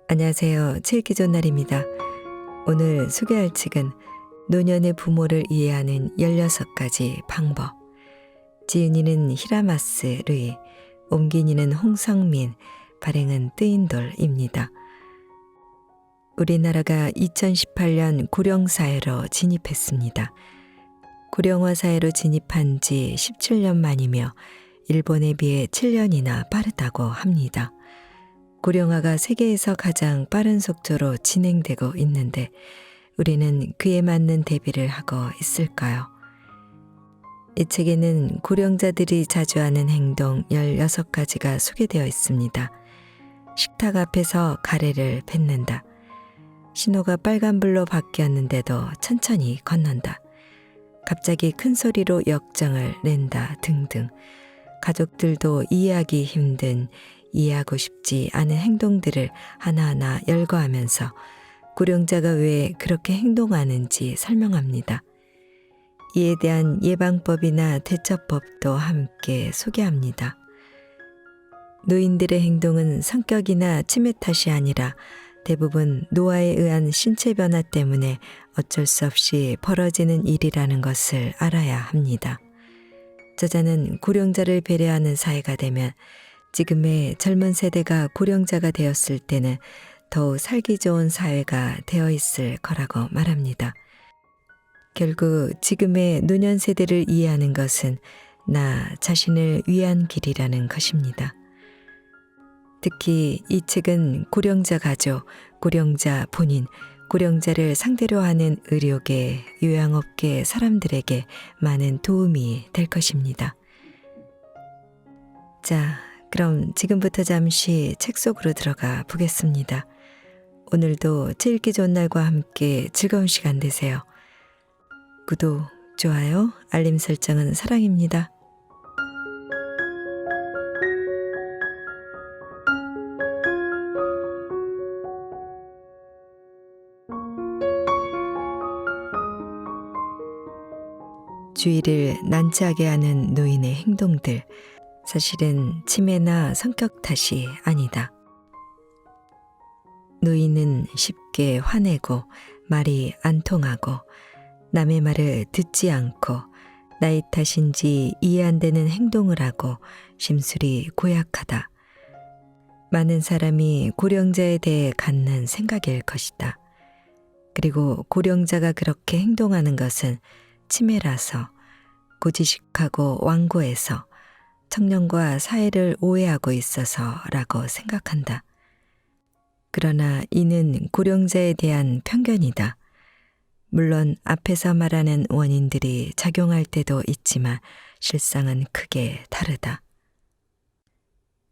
안녕하세요. 책 읽기 좋은 날입니다. 오늘 소개할 책은 노년의 부모를 이해하는 16가지 방법. 지은이는 히라마스 르이, 옮긴이는 홍성민, 발행은 뜨인돌입니다. 우리나라가 2018년 고령사회로 진입했습니다. 고령화 사회로 진입한 지 17년 만이며 일본에 비해 7년이나 빠르다고 합니다. 고령화가 세계에서 가장 빠른 속도로 진행되고 있는데 우리는 그에 맞는 대비를 하고 있을까요? 이 책에는 고령자들이 자주 하는 행동 16가지가 소개되어 있습니다. 식탁 앞에서 가래를 뱉는다. 신호가 빨간불로 바뀌었는데도 천천히 건넌다. 갑자기 큰 소리로 역정을 낸다 등등. 가족들도 이해하기 힘든, 이해하고 싶지 않은 행동들을 하나하나 열거하면서 고령자가 왜 그렇게 행동하는지 설명합니다. 이에 대한 예방법이나 대처법도 함께 소개합니다. 노인들의 행동은 성격이나 치매 탓이 아니라 대부분 노화에 의한 신체 변화 때문에 어쩔 수 없이 벌어지는 일이라는 것을 알아야 합니다. 저자는 고령자를 배려하는 사회가 되면 지금의 젊은 세대가 고령자가 되었을 때는 더욱 살기 좋은 사회가 되어 있을 거라고 말합니다. 결국 지금의 노년 세대를 이해하는 것은 나 자신을 위한 길이라는 것입니다. 특히 이 책은 고령자 가족, 고령자 본인, 고령자를 상대로 하는 의료계, 요양업계 사람들에게 많은 도움이 될 것입니다. 자, 그럼 지금부터 잠시 책 속으로 들어가 보겠습니다. 오늘도 책 읽기 좋은 날과 함께 즐거운 시간 되세요. 구독, 좋아요, 알림 설정은 사랑입니다. 주위를 난처하게 하는 노인의 행동들, 사실은 치매나 성격 탓이 아니다. 노인은 쉽게 화내고 말이 안 통하고 남의 말을 듣지 않고 나이 탓인지 이해 안 되는 행동을 하고 심술이 고약하다. 많은 사람이 고령자에 대해 갖는 생각일 것이다. 그리고 고령자가 그렇게 행동하는 것은 치매라서, 고지식하고 완고해서, 청년과 사회를 오해하고 있어서라고 생각한다. 그러나 이는 고령자에 대한 편견이다. 물론 앞에서 말하는 원인들이 작용할 때도 있지만 실상은 크게 다르다.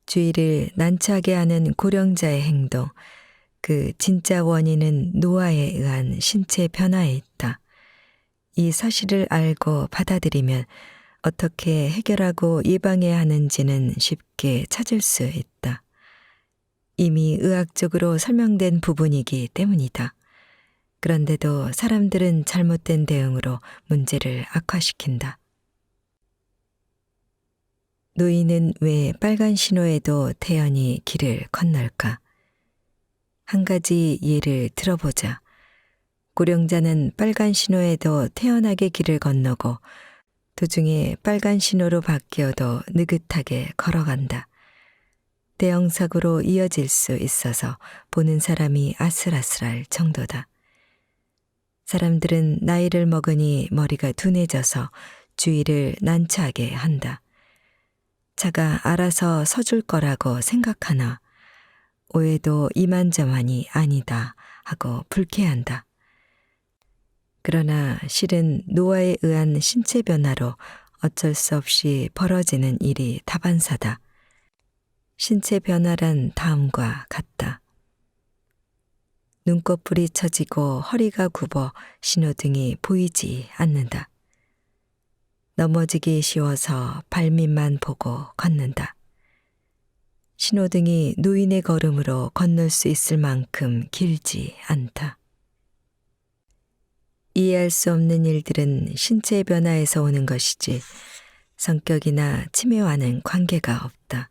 주위를 난처하게 하는 고령자의 행동, 그 진짜 원인은 노화에 의한 신체 변화에 있다. 이 사실을 알고 받아들이면 어떻게 해결하고 예방해야 하는지는 쉽게 찾을 수 있다. 이미 의학적으로 설명된 부분이기 때문이다. 그런데도 사람들은 잘못된 대응으로 문제를 악화시킨다. 노인은 왜 빨간 신호에도 태연히 길을 건널까? 한 가지 예를 들어보자. 고령자는 빨간 신호에도 태연하게 길을 건너고 도중에 빨간 신호로 바뀌어도 느긋하게 걸어간다. 대형 사고로 이어질 수 있어서 보는 사람이 아슬아슬할 정도다. 사람들은 나이를 먹으니 머리가 둔해져서 주위를 난처하게 한다. 차가 알아서 서줄 거라고 생각하나 오해도 이만저만이 아니다 하고 불쾌한다. 그러나 실은 노화에 의한 신체 변화로 어쩔 수 없이 벌어지는 일이 다반사다. 신체 변화란 다음과 같다. 눈꺼풀이 처지고 허리가 굽어 신호등이 보이지 않는다. 넘어지기 쉬워서 발밑만 보고 걷는다. 신호등이 노인의 걸음으로 건널 수 있을 만큼 길지 않다. 이해할 수 없는 일들은 신체 변화에서 오는 것이지 성격이나 치매와는 관계가 없다.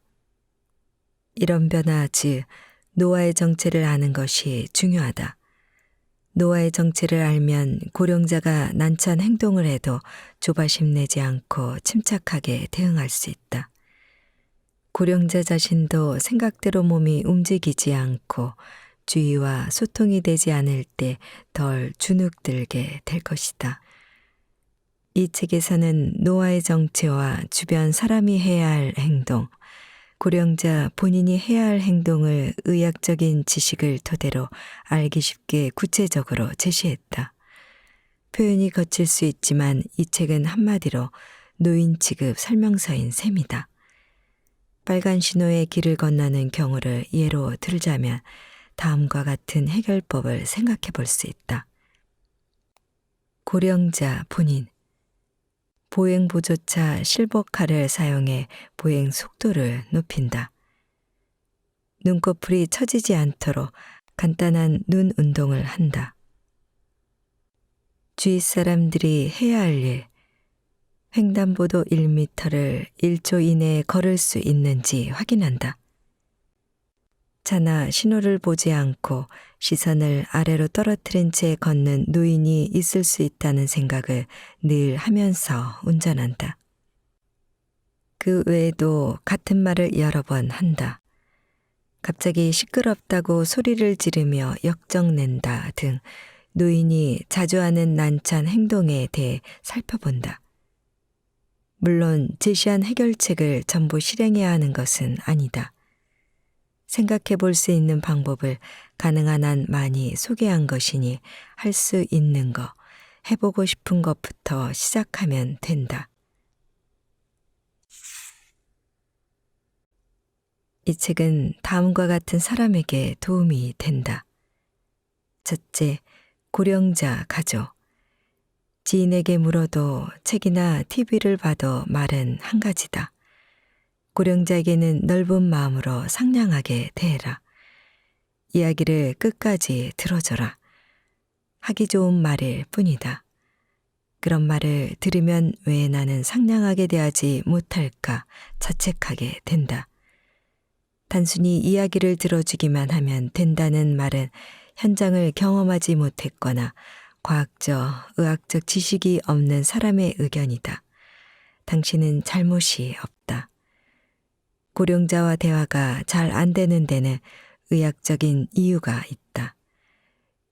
이런 변화, 즉 노아의 정체를 아는 것이 중요하다. 노아의 정체를 알면 고령자가 난처한 행동을 해도 조바심 내지 않고 침착하게 대응할 수 있다. 고령자 자신도 생각대로 몸이 움직이지 않고 주의와 소통이 되지 않을 때 덜 주눅들게 될 것이다. 이 책에서는 노아의 정체와 주변 사람이 해야 할 행동, 고령자 본인이 해야 할 행동을 의학적인 지식을 토대로 알기 쉽게 구체적으로 제시했다. 표현이 거칠 수 있지만 이 책은 한마디로 노인 취급 설명서인 셈이다. 빨간 신호의 길을 건너는 경우를 예로 들자면 다음과 같은 해결법을 생각해 볼 수 있다. 고령자 본인, 보행보조차 실버카를 사용해 보행 속도를 높인다. 눈꺼풀이 처지지 않도록 간단한 눈 운동을 한다. 주위 사람들이 해야 할 일, 횡단보도 1m를 1초 이내에 걸을 수 있는지 확인한다. 차나 신호를 보지 않고 시선을 아래로 떨어뜨린 채 걷는 노인이 있을 수 있다는 생각을 늘 하면서 운전한다. 그 외에도 같은 말을 여러 번 한다. 갑자기 시끄럽다고 소리를 지르며 역정낸다 등 노인이 자주 하는 난처한 행동에 대해 살펴본다. 물론 제시한 해결책을 전부 실행해야 하는 것은 아니다. 생각해 볼 수 있는 방법을 가능한 한 많이 소개한 것이니 할 수 있는 거, 해보고 싶은 것부터 시작하면 된다. 이 책은 다음과 같은 사람에게 도움이 된다. 첫째, 고령자 가족. 지인에게 물어도 책이나 TV를 봐도 말은 한 가지다. 고령자에게는 넓은 마음으로 상냥하게 대해라. 이야기를 끝까지 들어줘라. 하기 좋은 말일 뿐이다. 그런 말을 들으면 왜 나는 상냥하게 대하지 못할까 자책하게 된다. 단순히 이야기를 들어주기만 하면 된다는 말은 현장을 경험하지 못했거나 과학적, 의학적 지식이 없는 사람의 의견이다. 당신은 잘못이 없다. 고령자와 대화가 잘 안 되는 데는 의학적인 이유가 있다.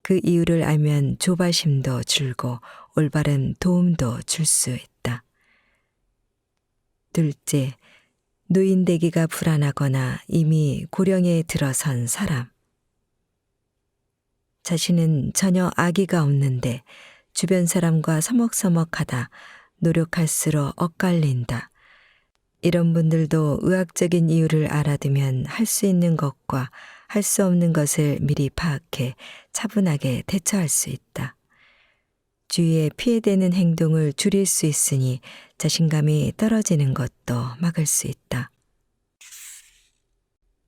그 이유를 알면 조바심도 줄고 올바른 도움도 줄 수 있다. 둘째, 노인 되기가 불안하거나 이미 고령에 들어선 사람. 자신은 전혀 악의가 없는데 주변 사람과 서먹서먹하다 노력할수록 엇갈린다. 이런 분들도 의학적인 이유를 알아두면 할 수 있는 것과 할 수 없는 것을 미리 파악해 차분하게 대처할 수 있다. 주위에 피해되는 행동을 줄일 수 있으니 자신감이 떨어지는 것도 막을 수 있다.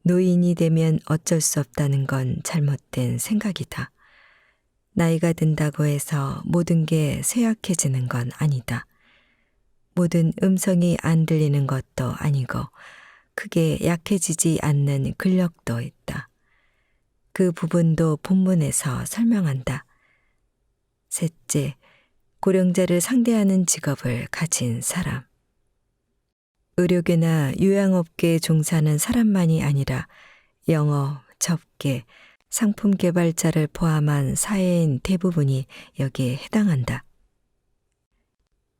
노인이 되면 어쩔 수 없다는 건 잘못된 생각이다. 나이가 든다고 해서 모든 게 쇠약해지는 건 아니다. 모든 음성이 안 들리는 것도 아니고 크게 약해지지 않는 근력도 있다. 그 부분도 본문에서 설명한다. 셋째, 고령자를 상대하는 직업을 가진 사람. 의료계나 요양업계에 종사하는 사람만이 아니라 영업, 접계, 상품 개발자를 포함한 사회인 대부분이 여기에 해당한다.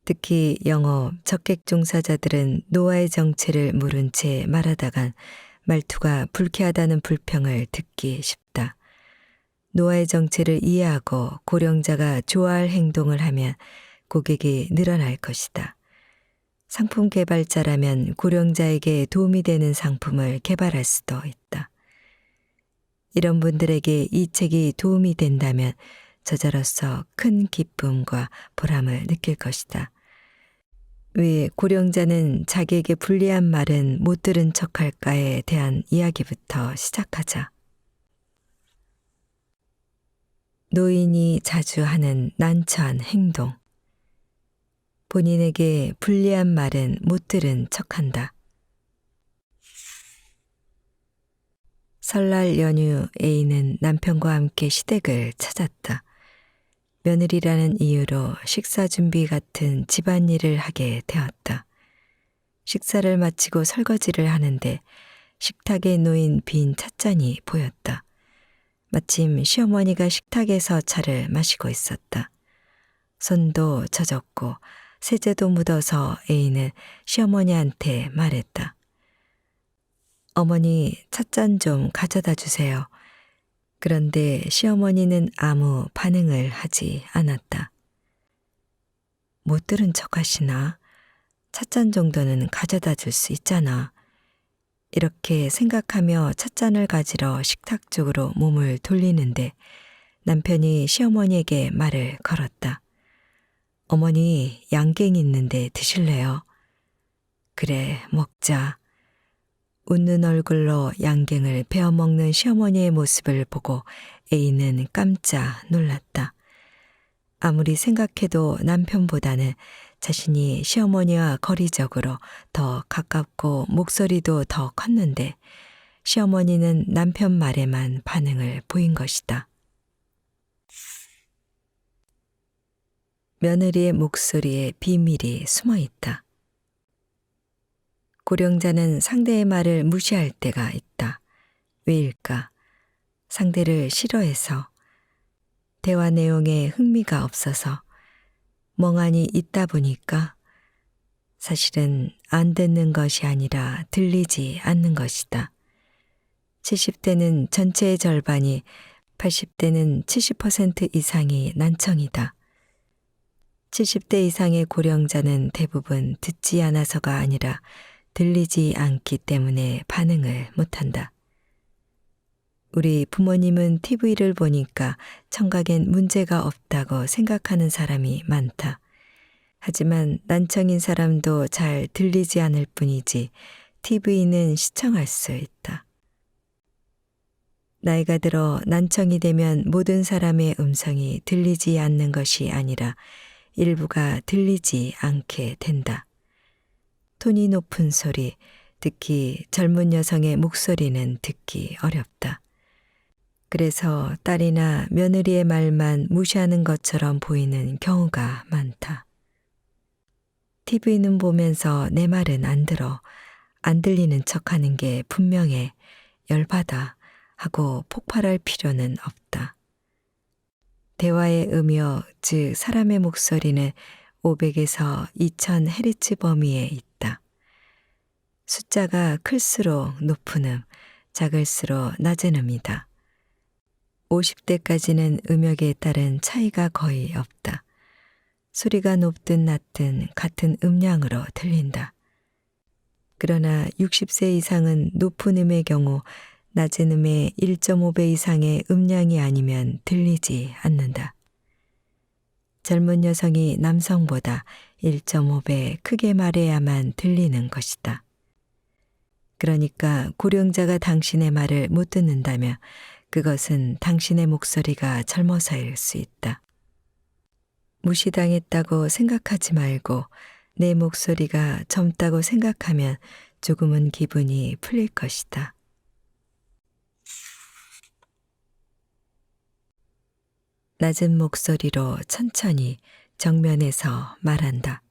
특히 영업, 적객 종사자들은 노아의 정체를 모른 채 말하다간 말투가 불쾌하다는 불평을 듣기 쉽다. 노아의 정체를 이해하고 고령자가 좋아할 행동을 하면 고객이 늘어날 것이다. 상품 개발자라면 고령자에게 도움이 되는 상품을 개발할 수도 있다. 이런 분들에게 이 책이 도움이 된다면 저자로서 큰 기쁨과 보람을 느낄 것이다. 왜 고령자는 자기에게 불리한 말은 못 들은 척할까에 대한 이야기부터 시작하자. 노인이 자주 하는 난처한 행동. 본인에게 불리한 말은 못 들은 척한다. 설날 연휴 A는 남편과 함께 시댁을 찾았다. 며느리라는 이유로 식사 준비 같은 집안일을 하게 되었다. 식사를 마치고 설거지를 하는데 식탁에 놓인 빈 찻잔이 보였다. 마침 시어머니가 식탁에서 차를 마시고 있었다. 손도 젖었고 세제도 묻어서 A는 시어머니한테 말했다. 어머니, 찻잔 좀 가져다 주세요. 그런데 시어머니는 아무 반응을 하지 않았다. 못 들은 척 하시나? 찻잔 정도는 가져다 줄 수 있잖아. 이렇게 생각하며 찻잔을 가지러 식탁 쪽으로 몸을 돌리는데 남편이 시어머니에게 말을 걸었다. 어머니, 양갱 있는데 드실래요? 그래, 먹자. 웃는 얼굴로 양갱을 베어 먹는 시어머니의 모습을 보고 A는 깜짝 놀랐다. 아무리 생각해도 남편보다는 자신이 시어머니와 거리적으로 더 가깝고 목소리도 더 컸는데 시어머니는 남편 말에만 반응을 보인 것이다. 며느리의 목소리에 비밀이 숨어 있다. 고령자는 상대의 말을 무시할 때가 있다. 왜일까? 상대를 싫어해서, 대화 내용에 흥미가 없어서, 멍하니 있다 보니까 사실은 안 듣는 것이 아니라 들리지 않는 것이다. 70대는 전체의 절반이, 80대는 70% 이상이 난청이다. 70대 이상의 고령자는 대부분 듣지 않아서가 아니라 들리지 않기 때문에 반응을 못한다. 우리 부모님은 TV를 보니까 청각엔 문제가 없다고 생각하는 사람이 많다. 하지만 난청인 사람도 잘 들리지 않을 뿐이지 TV는 시청할 수 있다. 나이가 들어 난청이 되면 모든 사람의 음성이 들리지 않는 것이 아니라 일부가 들리지 않게 된다. 톤이 높은 소리, 특히 젊은 여성의 목소리는 듣기 어렵다. 그래서 딸이나 며느리의 말만 무시하는 것처럼 보이는 경우가 많다. TV는 보면서 내 말은 안 들어, 안 들리는 척하는 게 분명해, 열받아 하고 폭발할 필요는 없다. 대화의 음역, 즉 사람의 목소리는 500에서 2000Hz 범위에 있다. 숫자가 클수록 높은 작을수록 낮은 음이다. 50대까지는 음역에 따른 차이가 거의 없다. 소리가 높든 낮든 같은 음량으로 들린다. 그러나 60세 이상은 높은 음의 경우 낮은 음의 1.5배 이상의 음량이 아니면 들리지 않는다. 젊은 여성이 남성보다 1.5배 크게 말해야만 들리는 것이다. 그러니까 고령자가 당신의 말을 못 듣는다면 그것은 당신의 목소리가 젊어서일 수 있다. 무시당했다고 생각하지 말고 내 목소리가 젊다고 생각하면 조금은 기분이 풀릴 것이다. 낮은 목소리로 천천히 정면에서 말한다.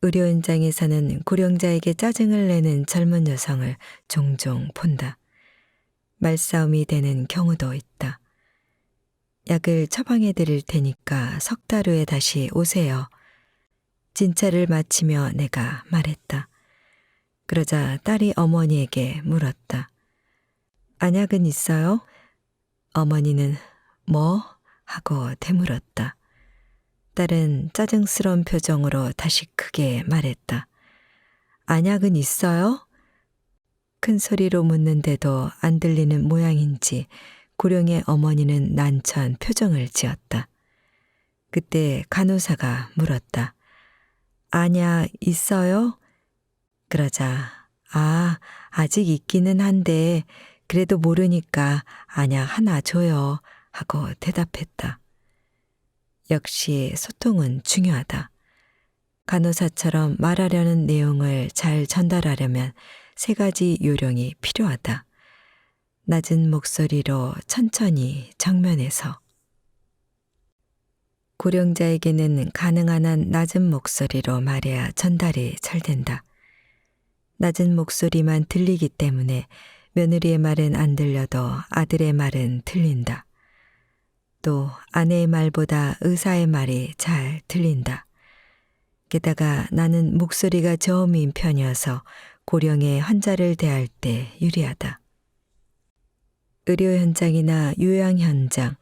의료 현장에서는 고령자에게 짜증을 내는 젊은 여성을 종종 본다. 말싸움이 되는 경우도 있다. 약을 처방해 드릴 테니까 석 달 후에 다시 오세요. 진찰을 마치며 내가 말했다. 그러자 딸이 어머니에게 물었다. 안약은 있어요? 어머니는 뭐? 하고 되물었다. 딸은 짜증스러운 표정으로 다시 크게 말했다. 안약은 있어요? 큰 소리로 묻는데도 안 들리는 모양인지 고령의 어머니는 난처한 표정을 지었다. 그때 간호사가 물었다. 안약 있어요? 그러자 아직 있기는 한데 그래도 모르니까 안약 하나 줘요 하고 대답했다. 역시 소통은 중요하다. 간호사처럼 말하려는 내용을 잘 전달하려면 세 가지 요령이 필요하다. 낮은 목소리로 천천히 정면에서. 고령자에게는 가능한 한 낮은 목소리로 말해야 전달이 잘 된다. 낮은 목소리만 들리기 때문에 며느리의 말은 안 들려도 아들의 말은 들린다. 또 아내의 말보다 의사의 말이 잘 들린다. 게다가 나는 목소리가 저음인 편이어서 고령의 환자를 대할 때 유리하다. 의료 현장이나 요양 현장,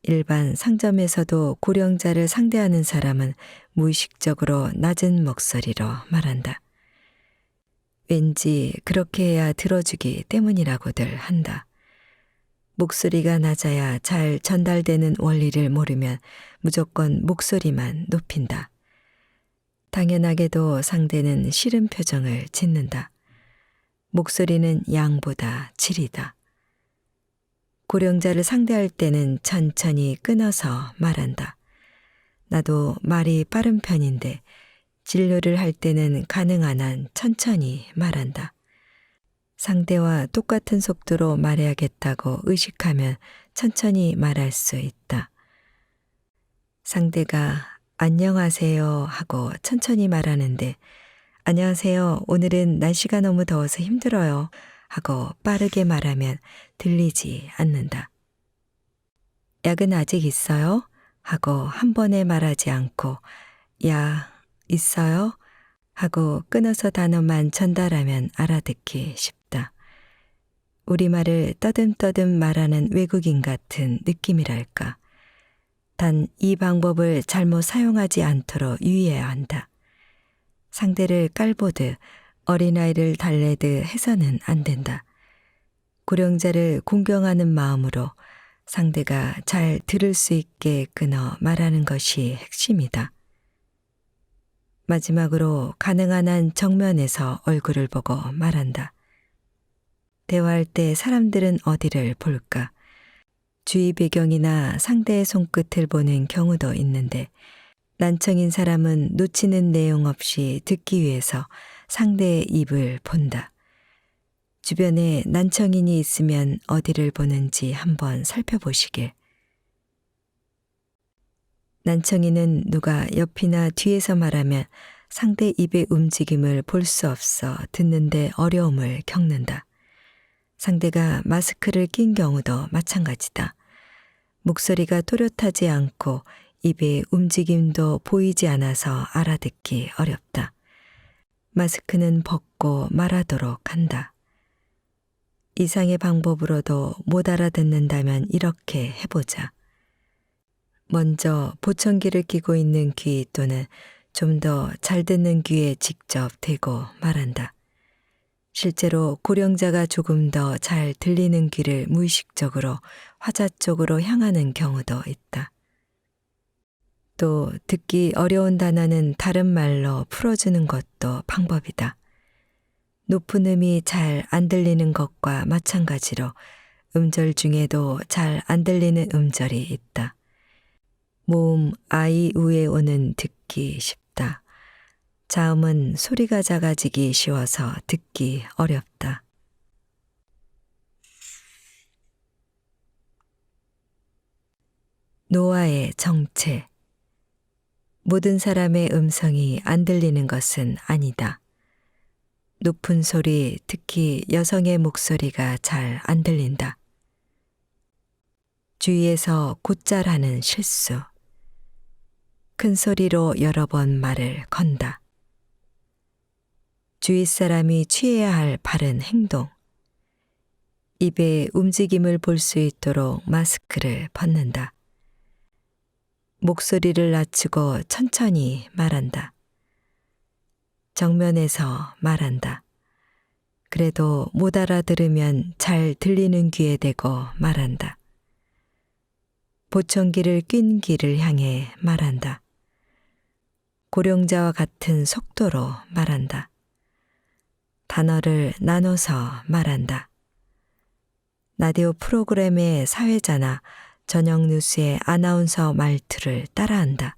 일반 상점에서도 고령자를 상대하는 사람은 무의식적으로 낮은 목소리로 말한다. 왠지 그렇게 해야 들어주기 때문이라고들 한다. 목소리가 낮아야 잘 전달되는 원리를 모르면 무조건 목소리만 높인다. 당연하게도 상대는 싫은 표정을 짓는다. 목소리는 양보다 질이다. 고령자를 상대할 때는 천천히 끊어서 말한다. 나도 말이 빠른 편인데 진료를 할 때는 가능한 한 천천히 말한다. 상대와 똑같은 속도로 말해야겠다고 의식하면 천천히 말할 수 있다. 상대가 안녕하세요 하고 천천히 말하는데 안녕하세요, 오늘은 날씨가 너무 더워서 힘들어요 하고 빠르게 말하면 들리지 않는다. 약은 아직 있어요? 하고 한 번에 말하지 않고 약 있어요? 하고 끊어서 단어만 전달하면 알아듣기 쉽다. 우리말을 떠듬떠듬 말하는 외국인 같은 느낌이랄까. 단 이 방법을 잘못 사용하지 않도록 유의해야 한다. 상대를 깔보듯 어린아이를 달래듯 해서는 안 된다. 고령자를 공경하는 마음으로 상대가 잘 들을 수 있게 끊어 말하는 것이 핵심이다. 마지막으로 가능한 한 정면에서 얼굴을 보고 말한다. 대화할 때 사람들은 어디를 볼까? 주위 배경이나 상대의 손끝을 보는 경우도 있는데 난청인 사람은 놓치는 내용 없이 듣기 위해서 상대의 입을 본다. 주변에 난청인이 있으면 어디를 보는지 한번 살펴보시길. 난청인은 누가 옆이나 뒤에서 말하면 상대 입의 움직임을 볼 수 없어 듣는데 어려움을 겪는다. 상대가 마스크를 낀 경우도 마찬가지다. 목소리가 또렷하지 않고 입의 움직임도 보이지 않아서 알아듣기 어렵다. 마스크는 벗고 말하도록 한다. 이상의 방법으로도 못 알아듣는다면 이렇게 해보자. 먼저 보청기를 끼고 있는 귀 또는 좀 더 잘 듣는 귀에 직접 대고 말한다. 실제로 고령자가 조금 더 잘 들리는 귀를 무의식적으로 화자 쪽으로 향하는 경우도 있다. 또 듣기 어려운 단어는 다른 말로 풀어주는 것도 방법이다. 높은 음이 잘 안 들리는 것과 마찬가지로 음절 중에도 잘 안 들리는 음절이 있다. 모음 아이우에 오는 듣기 쉽다. 자음은 소리가 작아지기 쉬워서 듣기 어렵다. 노화의 정체. 모든 사람의 음성이 안 들리는 것은 아니다. 높은 소리, 특히 여성의 목소리가 잘 안 들린다. 주위에서 곧잘 하는 실수. 큰 소리로 여러 번 말을 건다. 주위 사람이 취해야 할 바른 행동. 입의 움직임을 볼 수 있도록 마스크를 벗는다. 목소리를 낮추고 천천히 말한다. 정면에서 말한다. 그래도 못 알아들으면 잘 들리는 귀에 대고 말한다. 보청기를 낀 귀를 향해 말한다. 고령자와 같은 속도로 말한다. 단어를 나눠서 말한다. 라디오 프로그램의 사회자나 저녁 뉴스의 아나운서 말투를 따라한다.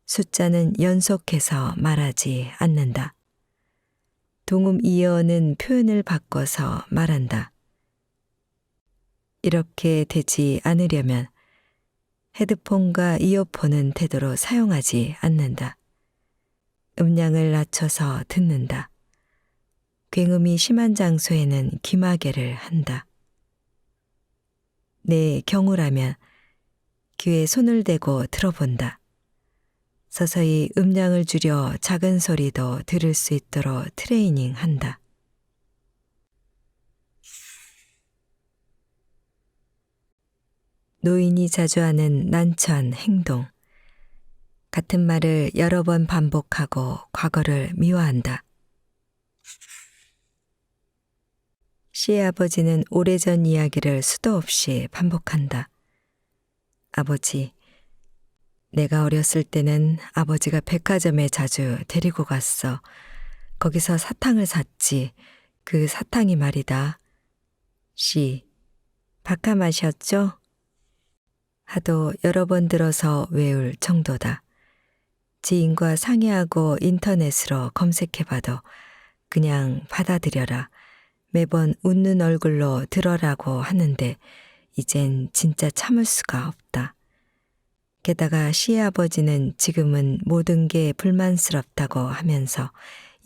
숫자는 연속해서 말하지 않는다. 동음 이어는 표현을 바꿔서 말한다. 이렇게 되지 않으려면 헤드폰과 이어폰은 되도록 사용하지 않는다. 음량을 낮춰서 듣는다. 굉음이 심한 장소에는 귀마개를 한다. 내 경우라면 귀에 손을 대고 들어본다. 서서히 음량을 줄여 작은 소리도 들을 수 있도록 트레이닝 한다. 노인이 자주 하는 난처한 행동. 같은 말을 여러 번 반복하고 과거를 미화한다. 씨의 아버지는 오래전 이야기를 수도 없이 반복한다. 아버지, 내가 어렸을 때는 아버지가 백화점에 자주 데리고 갔어. 거기서 사탕을 샀지. 그 사탕이 말이다. 씨, 바카 마셨죠? 하도 여러 번 들어서 외울 정도다. 지인과 상의하고 인터넷으로 검색해봐도 그냥 받아들여라. 매번 웃는 얼굴로 들어라고 하는데 이젠 진짜 참을 수가 없다. 게다가 씨의 아버지는 지금은 모든 게 불만스럽다고 하면서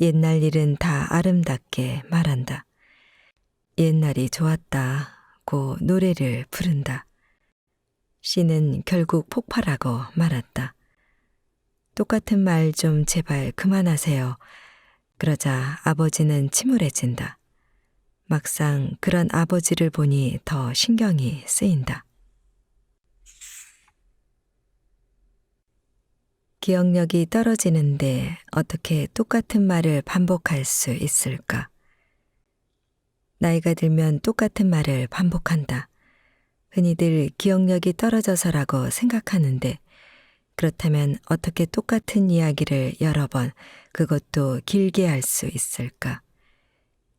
옛날 일은 다 아름답게 말한다. 옛날이 좋았다고 노래를 부른다. 씨는 결국 폭발하고 말았다. 똑같은 말 좀 제발 그만하세요. 그러자 아버지는 침울해진다. 막상 그런 아버지를 보니 더 신경이 쓰인다. 기억력이 떨어지는데 어떻게 똑같은 말을 반복할 수 있을까? 나이가 들면 똑같은 말을 반복한다. 흔히들 기억력이 떨어져서라고 생각하는데 그렇다면 어떻게 똑같은 이야기를 여러 번, 그것도 길게 할 수 있을까?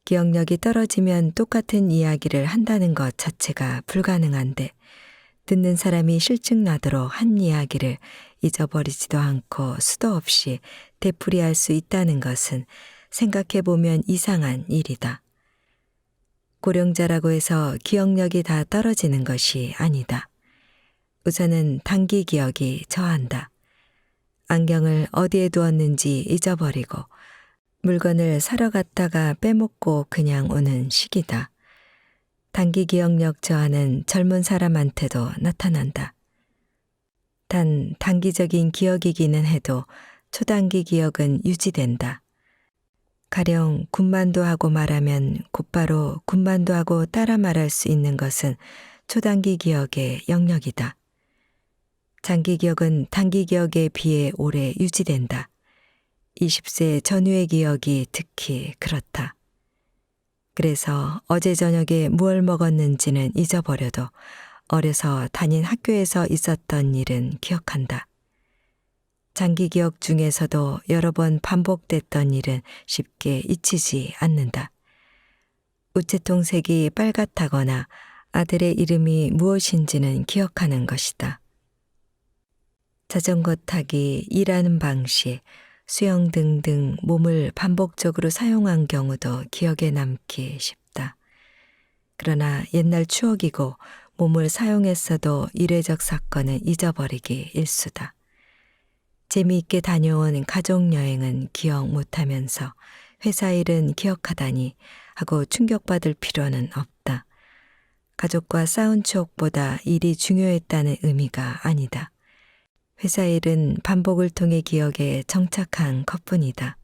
기억력이 떨어지면 똑같은 이야기를 한다는 것 자체가 불가능한데 듣는 사람이 실증나도록 한 이야기를 잊어버리지도 않고 수도 없이 되풀이할 수 있다는 것은 생각해보면 이상한 일이다. 고령자라고 해서 기억력이 다 떨어지는 것이 아니다. 우선은 단기 기억이 저한다. 안경을 어디에 두었는지 잊어버리고 물건을 사러 갔다가 빼먹고 그냥 오는 시기다. 단기 기억력 저하는 젊은 사람한테도 나타난다. 단 단기적인 기억이기는 해도 초단기 기억은 유지된다. 가령 군만두 하고 말하면 곧바로 군만두 하고 따라 말할 수 있는 것은 초단기 기억의 영역이다. 장기 기억은 단기 기억에 비해 오래 유지된다. 20세 전후의 기억이 특히 그렇다. 그래서 어제 저녁에 무얼 먹었는지는 잊어버려도 어려서 다닌 학교에서 있었던 일은 기억한다. 장기 기억 중에서도 여러 번 반복됐던 일은 쉽게 잊히지 않는다. 우체통 색이 빨갛다거나 아들의 이름이 무엇인지는 기억하는 것이다. 자전거 타기, 일하는 방식, 수영 등등 몸을 반복적으로 사용한 경우도 기억에 남기 쉽다. 그러나 옛날 추억이고 몸을 사용했어도 일회적 사건은 잊어버리기 일수다. 재미있게 다녀온 가족여행은 기억 못하면서 회사 일은 기억하다니 하고 충격받을 필요는 없다. 가족과 싸운 추억보다 일이 중요했다는 의미가 아니다. 회사 일은 반복을 통해 기억에 정착한 것뿐이다.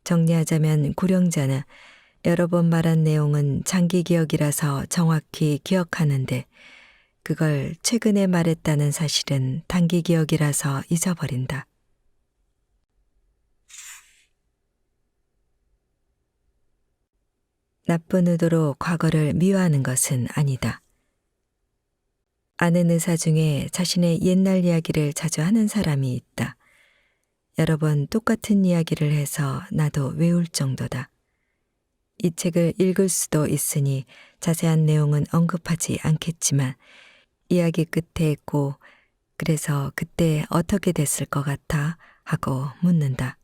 정리하자면 고령자는 여러 번 말한 내용은 장기 기억이라서 정확히 기억하는데 그걸 최근에 말했다는 사실은 단기 기억이라서 잊어버린다. 나쁜 의도로 과거를 미워하는 것은 아니다. 아는 의사 중에 자신의 옛날 이야기를 자주 하는 사람이 있다. 여러 번 똑같은 이야기를 해서 나도 외울 정도다. 이 책을 읽을 수도 있으니 자세한 내용은 언급하지 않겠지만 이야기 끝에 있고 그래서 그때 어떻게 됐을 것 같아 하고 묻는다.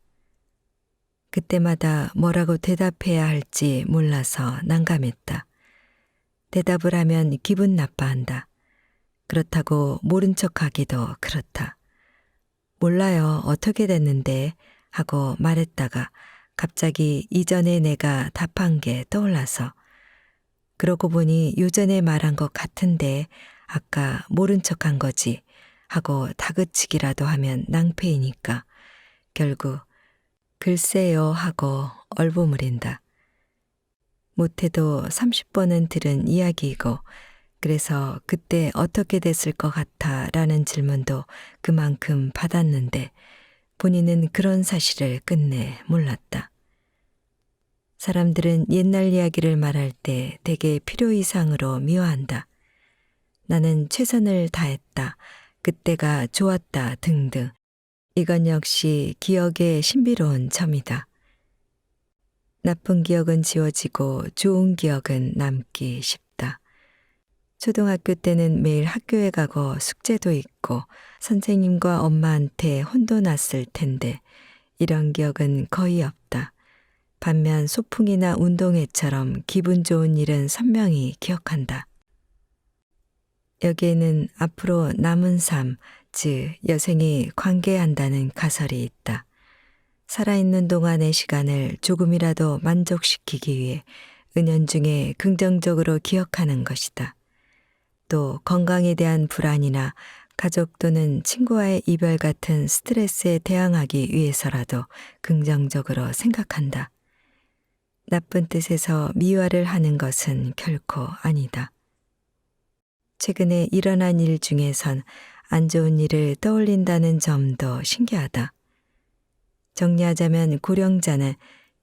그때마다 뭐라고 대답해야 할지 몰라서 난감했다. 대답을 하면 기분 나빠한다. 그렇다고 모른 척하기도 그렇다. 몰라요. 어떻게 됐는데 하고 말했다가 갑자기 이전에 내가 답한 게 떠올라서 그러고 보니 요전에 말한 것 같은데 아까 모른 척한 거지 하고 다그치기라도 하면 낭패이니까 결국 글쎄요 하고 얼버무린다. 못해도 30번은 들은 이야기이고 그래서 그때 어떻게 됐을 것 같아 라는 질문도 그만큼 받았는데 본인은 그런 사실을 끝내 몰랐다. 사람들은 옛날 이야기를 말할 때 대개 필요 이상으로 미워한다. 나는 최선을 다했다. 그때가 좋았다 등등. 이건 역시 기억의 신비로운 점이다. 나쁜 기억은 지워지고 좋은 기억은 남기 쉽다. 초등학교 때는 매일 학교에 가고 숙제도 있고 선생님과 엄마한테 혼도 났을 텐데 이런 기억은 거의 없다. 반면 소풍이나 운동회처럼 기분 좋은 일은 선명히 기억한다. 여기에는 앞으로 남은 삶, 즉 여생이 관계한다는 가설이 있다. 살아있는 동안의 시간을 조금이라도 만족시키기 위해 은연중에 긍정적으로 기억하는 것이다. 또 건강에 대한 불안이나 가족 또는 친구와의 이별 같은 스트레스에 대항하기 위해서라도 긍정적으로 생각한다. 나쁜 뜻에서 미화를 하는 것은 결코 아니다. 최근에 일어난 일 중에선 안 좋은 일을 떠올린다는 점도 신기하다. 정리하자면 고령자는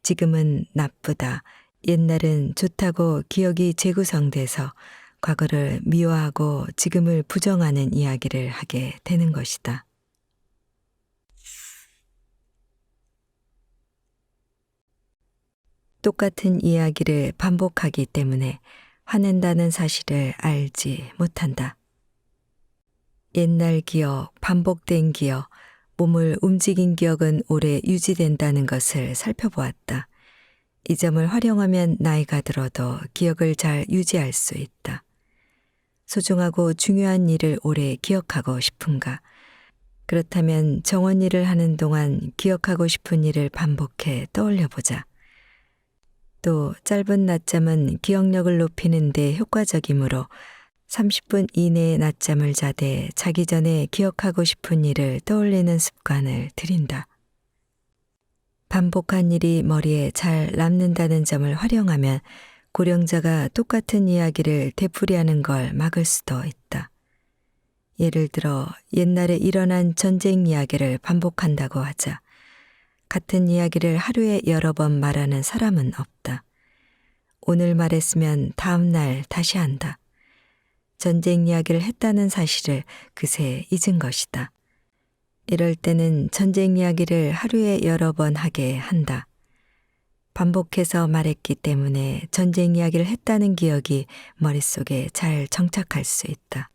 지금은 나쁘다, 옛날은 좋다고 기억이 재구성돼서 과거를 미워하고 지금을 부정하는 이야기를 하게 되는 것이다. 똑같은 이야기를 반복하기 때문에 화낸다는 사실을 알지 못한다. 옛날 기억, 반복된 기억, 몸을 움직인 기억은 오래 유지된다는 것을 살펴보았다. 이 점을 활용하면 나이가 들어도 기억을 잘 유지할 수 있다. 소중하고 중요한 일을 오래 기억하고 싶은가? 그렇다면 정원 일을 하는 동안 기억하고 싶은 일을 반복해 떠올려 보자. 또 짧은 낮잠은 기억력을 높이는 데 효과적이므로 30분 이내에 낮잠을 자되 자기 전에 기억하고 싶은 일을 떠올리는 습관을 들인다. 반복한 일이 머리에 잘 남는다는 점을 활용하면 고령자가 똑같은 이야기를 되풀이하는 걸 막을 수도 있다. 예를 들어 옛날에 일어난 전쟁 이야기를 반복한다고 하자. 같은 이야기를 하루에 여러 번 말하는 사람은 없다. 오늘 말했으면 다음 날 다시 한다. 전쟁 이야기를 했다는 사실을 그새 잊은 것이다. 이럴 때는 전쟁 이야기를 하루에 여러 번 하게 한다. 반복해서 말했기 때문에 전쟁 이야기를 했다는 기억이 머릿속에 잘 정착할 수 있다.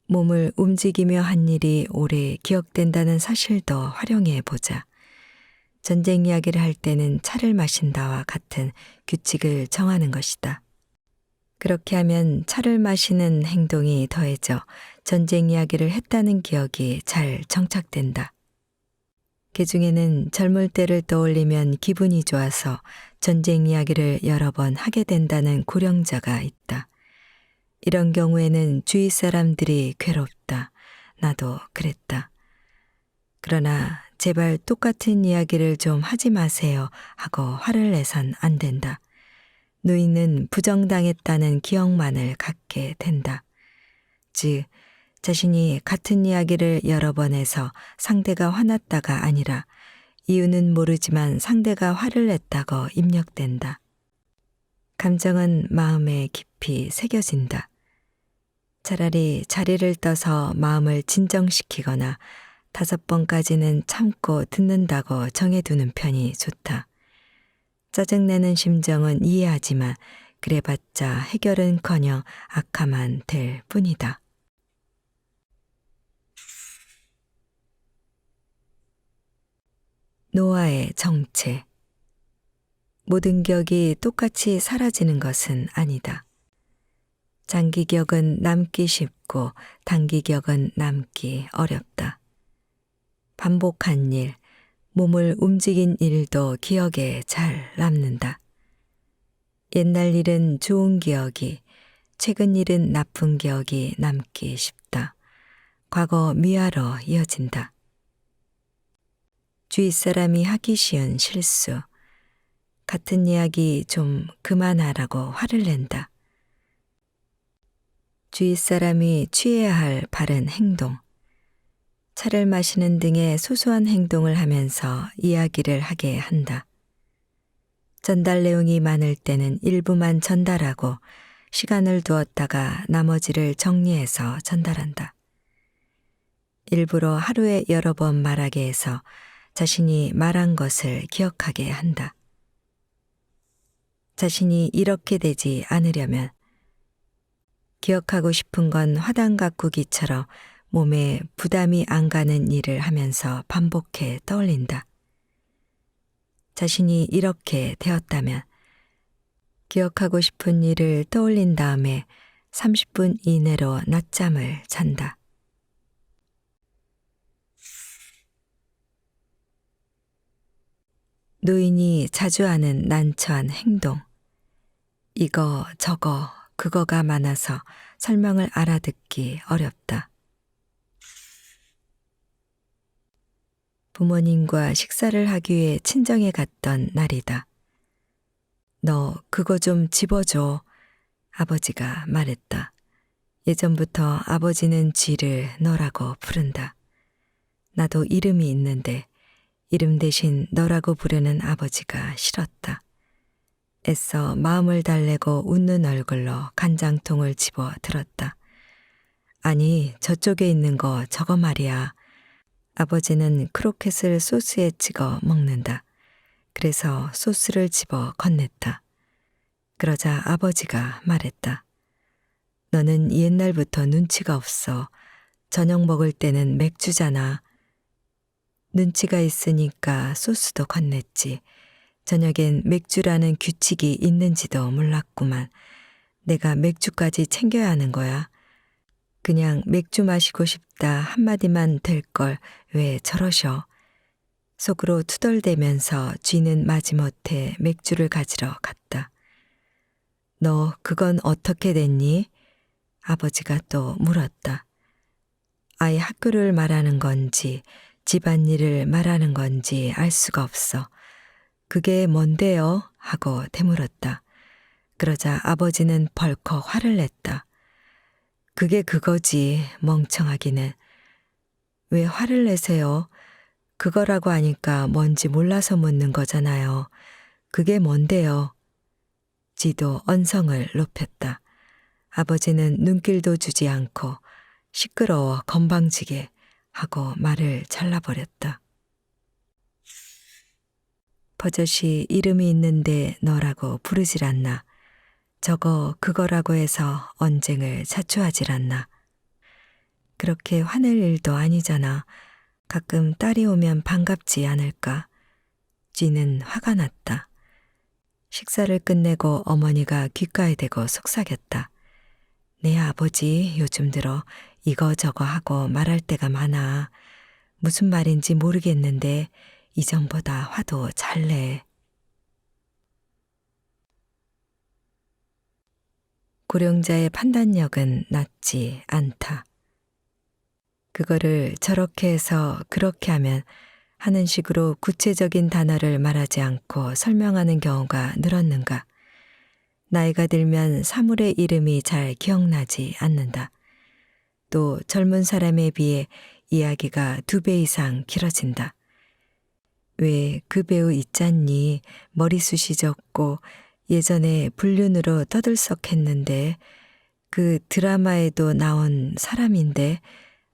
몸을 움직이며 한 일이 오래 기억된다는 사실도 활용해 보자. 전쟁 이야기를 할 때는 차를 마신다와 같은 규칙을 정하는 것이다. 그렇게 하면 차를 마시는 행동이 더해져 전쟁 이야기를 했다는 기억이 잘 정착된다. 그중에는 젊을 때를 떠올리면 기분이 좋아서 전쟁 이야기를 여러 번 하게 된다는 고령자가 있다. 이런 경우에는 주위 사람들이 괴롭다. 나도 그랬다. 그러나 제발 똑같은 이야기를 좀 하지 마세요 하고 화를 내선 안 된다. 누이는 부정당했다는 기억만을 갖게 된다. 즉, 자신이 같은 이야기를 여러 번 해서 상대가 화났다가 아니라 이유는 모르지만 상대가 화를 냈다고 입력된다. 감정은 마음에 깊이 새겨진다. 차라리 자리를 떠서 마음을 진정시키거나 5번까지는 참고 듣는다고 정해두는 편이 좋다. 짜증내는 심정은 이해하지만 그래봤자 해결은커녕 악화만 될 뿐이다. 노아의 정체. 모든 기억이 똑같이 사라지는 것은 아니다. 장기 기억은 남기 쉽고 단기 기억은 남기 어렵다. 반복한 일, 몸을 움직인 일도 기억에 잘 남는다. 옛날 일은 좋은 기억이, 최근 일은 나쁜 기억이 남기 쉽다. 과거 미화로 이어진다. 주위 사람이 하기 쉬운 실수. 같은 이야기 좀 그만하라고 화를 낸다. 주위 사람이 취해야 할 바른 행동. 차를 마시는 등의 소소한 행동을 하면서 이야기를 하게 한다. 전달 내용이 많을 때는 일부만 전달하고 시간을 두었다가 나머지를 정리해서 전달한다. 일부러 하루에 여러 번 말하게 해서 자신이 말한 것을 기억하게 한다. 자신이 이렇게 되지 않으려면 기억하고 싶은 건 화단 가꾸기처럼 몸에 부담이 안 가는 일을 하면서 반복해 떠올린다. 자신이 이렇게 되었다면 기억하고 싶은 일을 떠올린 다음에 30분 이내로 낮잠을 잔다. 노인이 자주 하는 난처한 행동. 이거 저거 그거가 많아서 설명을 알아듣기 어렵다. 부모님과 식사를 하기 위해 친정에 갔던 날이다. 너 그거 좀 집어줘. 아버지가 말했다. 예전부터 아버지는 쥐를 너라고 부른다. 나도 이름이 있는데 이름 대신 너라고 부르는 아버지가 싫었다. 애써 마음을 달래고 웃는 얼굴로 간장통을 집어 들었다. 아니, 저쪽에 있는 거 저거 말이야. 아버지는 크로켓을 소스에 찍어 먹는다. 그래서 소스를 집어 건넸다. 그러자 아버지가 말했다. 너는 옛날부터 눈치가 없어. 저녁 먹을 때는 맥주잖아. 눈치가 있으니까 소스도 건넸지. 저녁엔 맥주라는 규칙이 있는지도 몰랐구만. 내가 맥주까지 챙겨야 하는 거야. 그냥 맥주 마시고 싶다 한마디만 될 걸 왜 저러셔. 속으로 투덜대면서 쥐는 마지못해 맥주를 가지러 갔다. 너 그건 어떻게 됐니? 아버지가 또 물었다. 아이 학교를 말하는 건지 집안일을 말하는 건지 알 수가 없어. 그게 뭔데요? 하고 되물었다. 그러자 아버지는 벌컥 화를 냈다. 그게 그거지, 멍청하기는. 왜 화를 내세요? 그거라고 하니까 뭔지 몰라서 묻는 거잖아요. 그게 뭔데요? 지도 언성을 높였다. 아버지는 눈길도 주지 않고 시끄러워 건방지게 하고 말을 잘라버렸다. 버젓이 이름이 있는데 너라고 부르질 않나. 저거 그거라고 해서 언쟁을 자초하질 않나. 그렇게 화낼 일도 아니잖아. 가끔 딸이 오면 반갑지 않을까. 쥐는 화가 났다. 식사를 끝내고 어머니가 귓가에 대고 속삭였다. 내 아버지 요즘 들어 이거저거 하고 말할 때가 많아. 무슨 말인지 모르겠는데 이전보다 화도 잘 내. 고령자의 판단력은 낮지 않다. 그거를 저렇게 해서 그렇게 하면 하는 식으로 구체적인 단어를 말하지 않고 설명하는 경우가 늘었는가. 나이가 들면 사물의 이름이 잘 기억나지 않는다. 또 젊은 사람에 비해 이야기가 2배 이상 길어진다. 왜 그 배우 있잖니? 머리숱이 적고 예전에 불륜으로 떠들썩했는데 그 드라마에도 나온 사람인데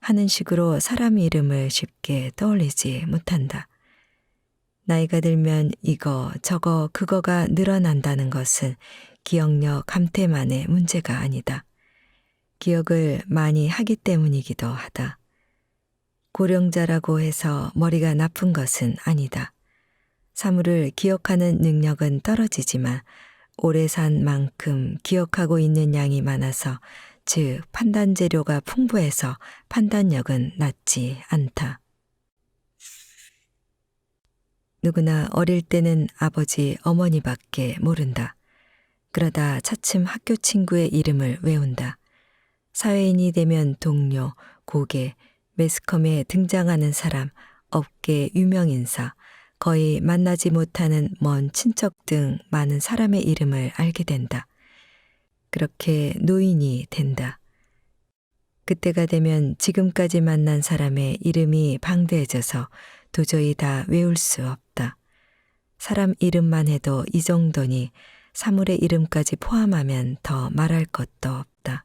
하는 식으로 사람 이름을 쉽게 떠올리지 못한다. 나이가 들면 이거 저거 그거가 늘어난다는 것은 기억력 감퇴만의 문제가 아니다. 기억을 많이 하기 때문이기도 하다. 고령자라고 해서 머리가 나쁜 것은 아니다. 사물을 기억하는 능력은 떨어지지만 오래 산 만큼 기억하고 있는 양이 많아서, 즉 판단 재료가 풍부해서 판단력은 낮지 않다. 누구나 어릴 때는 아버지, 어머니밖에 모른다. 그러다 차츰 학교 친구의 이름을 외운다. 사회인이 되면 동료, 고객, 매스컴에 등장하는 사람, 업계 유명인사, 거의 만나지 못하는 먼 친척 등 많은 사람의 이름을 알게 된다. 그렇게 노인이 된다. 그때가 되면 지금까지 만난 사람의 이름이 방대해져서 도저히 다 외울 수 없다. 사람 이름만 해도 이 정도니 사물의 이름까지 포함하면 더 말할 것도 없다.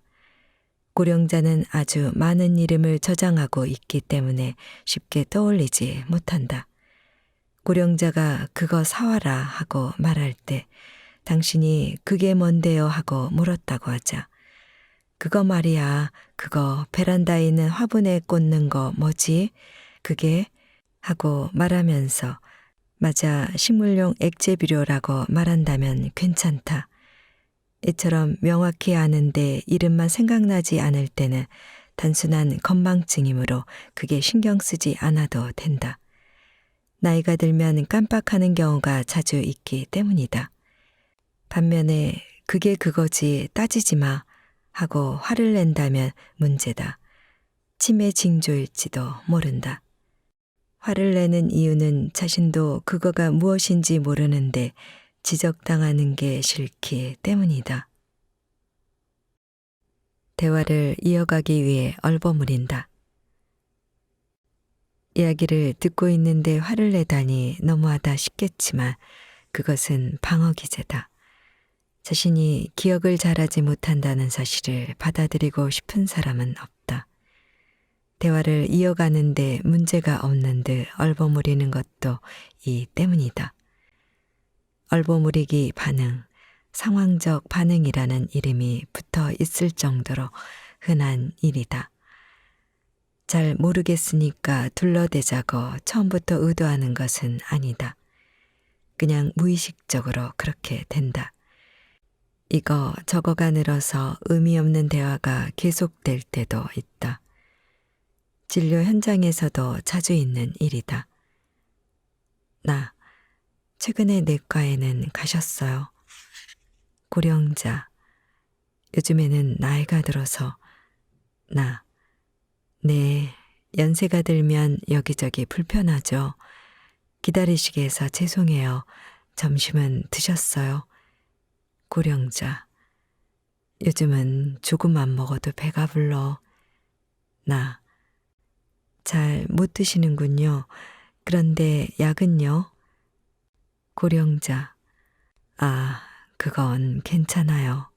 고령자는 아주 많은 이름을 저장하고 있기 때문에 쉽게 떠올리지 못한다. 고령자가 그거 사와라 하고 말할 때 당신이 그게 뭔데요 하고 물었다고 하자. 그거 말이야, 그거 베란다에 있는 화분에 꽂는 거 뭐지? 그게? 하고 말하면서 맞아, 식물용 액체 비료라고 말한다면 괜찮다. 이처럼 명확히 아는데 이름만 생각나지 않을 때는 단순한 건망증이므로 그게 신경 쓰지 않아도 된다. 나이가 들면 깜빡하는 경우가 자주 있기 때문이다. 반면에 그게 그거지 따지지 마 하고 화를 낸다면 문제다. 치매 징조일지도 모른다. 화를 내는 이유는 자신도 그거가 무엇인지 모르는데 지적당하는 게 싫기 때문이다. 대화를 이어가기 위해 얼버무린다. 이야기를 듣고 있는데 화를 내다니 너무하다 싶겠지만 그것은 방어 기제다. 자신이 기억을 잘하지 못한다는 사실을 받아들이고 싶은 사람은 없다. 대화를 이어가는데 문제가 없는 듯 얼버무리는 것도 이 때문이다. 얼버무리기 반응, 상황적 반응이라는 이름이 붙어 있을 정도로 흔한 일이다. 잘 모르겠으니까 둘러대자고 처음부터 의도하는 것은 아니다. 그냥 무의식적으로 그렇게 된다. 이거 저거가 늘어서 의미 없는 대화가 계속될 때도 있다. 진료 현장에서도 자주 있는 일이다. 나, 최근에 내과에는 가셨어요. 고령자, 요즘에는 나이가 들어서. 나, 네, 연세가 들면 여기저기 불편하죠. 기다리시게 해서 죄송해요. 점심은 드셨어요? 고령자, 요즘은 조금만 먹어도 배가 불러. 나, 잘 못 드시는군요. 그런데 약은요? 고령자, 아, 그건 괜찮아요.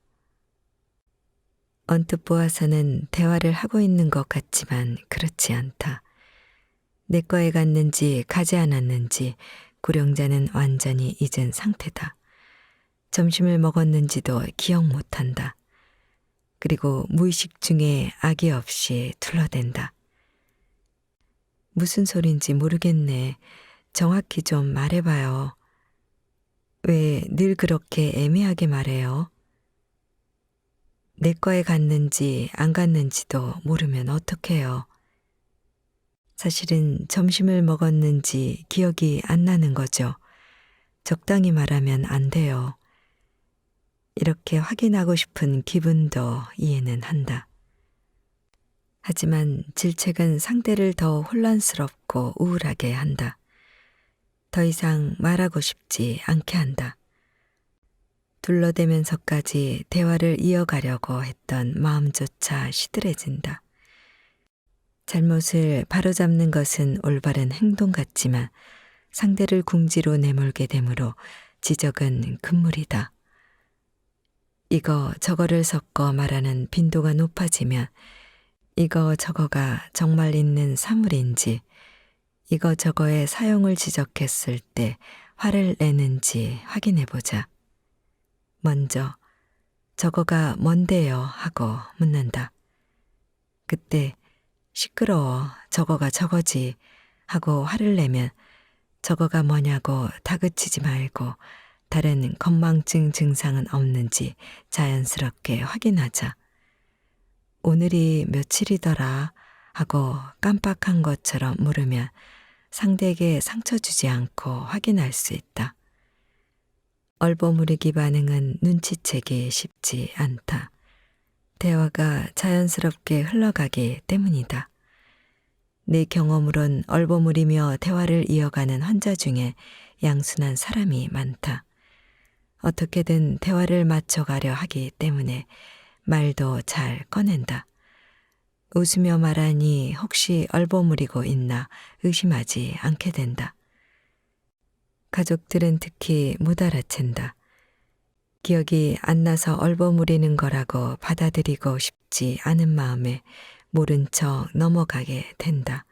언뜻 보아서는 대화를 하고 있는 것 같지만 그렇지 않다. 내과에 갔는지 가지 않았는지 고령자는 완전히 잊은 상태다. 점심을 먹었는지도 기억 못한다. 그리고 무의식 중에 악의 없이 둘러댄다. 무슨 소린지 모르겠네. 정확히 좀 말해봐요. 왜 늘 그렇게 애매하게 말해요? 내과에 갔는지 안 갔는지도 모르면 어떡해요. 사실은 점심을 먹었는지 기억이 안 나는 거죠. 적당히 말하면 안 돼요. 이렇게 확인하고 싶은 기분도 이해는 한다. 하지만 질책은 상대를 더 혼란스럽고 우울하게 한다. 더 이상 말하고 싶지 않게 한다. 둘러대면서까지 대화를 이어가려고 했던 마음조차 시들해진다. 잘못을 바로잡는 것은 올바른 행동 같지만 상대를 궁지로 내몰게 되므로 지적은 금물이다. 이거 저거를 섞어 말하는 빈도가 높아지면 이거 저거가 정말 있는 사물인지, 이거 저거의 사용을 지적했을 때 화를 내는지 확인해 보자. 먼저 저거가 뭔데요 하고 묻는다. 그때 시끄러워, 저거가 저거지 하고 화를 내면 저거가 뭐냐고 다그치지 말고 다른 건망증 증상은 없는지 자연스럽게 확인하자. 오늘이 며칠이더라 하고 깜빡한 것처럼 물으면 상대에게 상처 주지 않고 확인할 수 있다. 얼버무리기 반응은 눈치채기 쉽지 않다. 대화가 자연스럽게 흘러가기 때문이다. 내 경험으론 얼버무리며 대화를 이어가는 환자 중에 양순한 사람이 많다. 어떻게든 대화를 맞춰가려 하기 때문에 말도 잘 꺼낸다. 웃으며 말하니 혹시 얼버무리고 있나 의심하지 않게 된다. 가족들은 특히 못 알아챈다. 기억이 안 나서 얼버무리는 거라고 받아들이고 싶지 않은 마음에 모른 척 넘어가게 된다.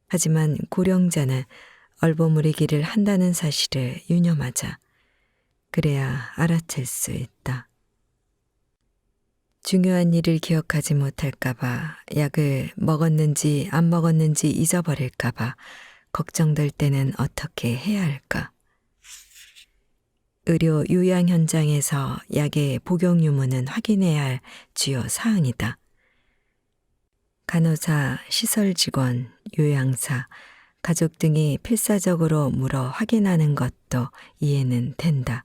하지만 고령자는 얼버무리기를 한다는 사실을 유념하자. 그래야 알아챌 수 있다. 중요한 일을 기억하지 못할까봐, 약을 먹었는지 안 먹었는지 잊어버릴까봐 걱정될 때는 어떻게 해야 할까? 의료 요양 현장에서 약의 복용 유무는 확인해야 할 주요 사항이다. 간호사, 시설 직원, 요양사, 가족 등이 필사적으로 물어 확인하는 것도 이해는 된다.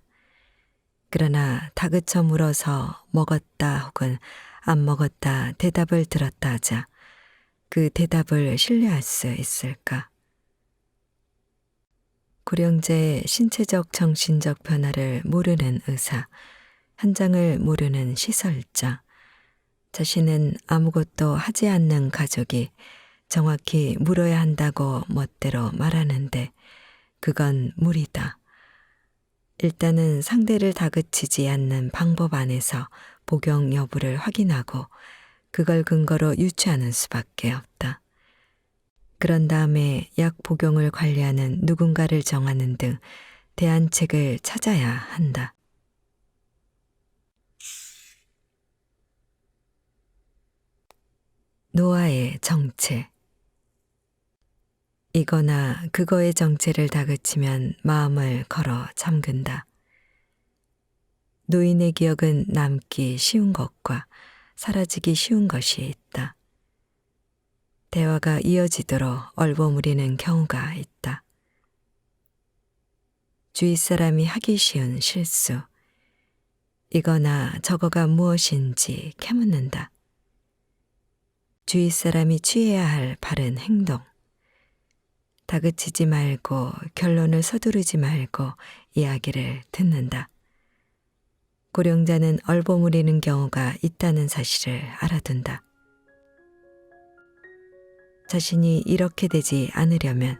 그러나 다그쳐 물어서 먹었다 혹은 안 먹었다 대답을 들었다 하자 그 대답을 신뢰할 수 있을까? 고령자의 신체적 정신적 변화를 모르는 의사, 현장을 모르는 시설자, 자신은 아무것도 하지 않는 가족이 정확히 물어야 한다고 멋대로 말하는데 그건 무리다. 일단은 상대를 다그치지 않는 방법 안에서 복용 여부를 확인하고 그걸 근거로 유추하는 수밖에 없다. 그런 다음에 약 복용을 관리하는 누군가를 정하는 등 대안책을 찾아야 한다. 노아의 정체. 이거나 그거의 정체를 다그치면 마음을 걸어 잠근다. 노인의 기억은 남기 쉬운 것과 사라지기 쉬운 것이 있다. 대화가 이어지도록 얼버무리는 경우가 있다. 주위 사람이 하기 쉬운 실수. 이거나 저거가 무엇인지 캐묻는다. 주위 사람이 취해야 할 바른 행동. 다그치지 말고 결론을 서두르지 말고 이야기를 듣는다. 고령자는 얼버무리는 경우가 있다는 사실을 알아둔다. 자신이 이렇게 되지 않으려면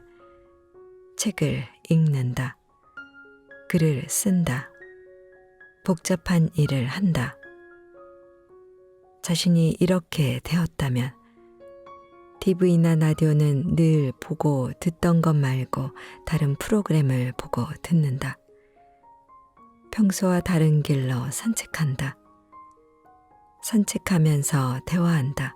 책을 읽는다. 글을 쓴다. 복잡한 일을 한다. 자신이 이렇게 되었다면 TV나 라디오는 늘 보고 듣던 것 말고 다른 프로그램을 보고 듣는다. 평소와 다른 길로 산책한다. 산책하면서 대화한다.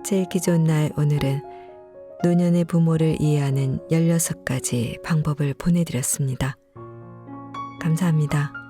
제일 기존 날 오늘은 노년의 부모를 이해하는 16가지 방법을 보내드렸습니다. 감사합니다.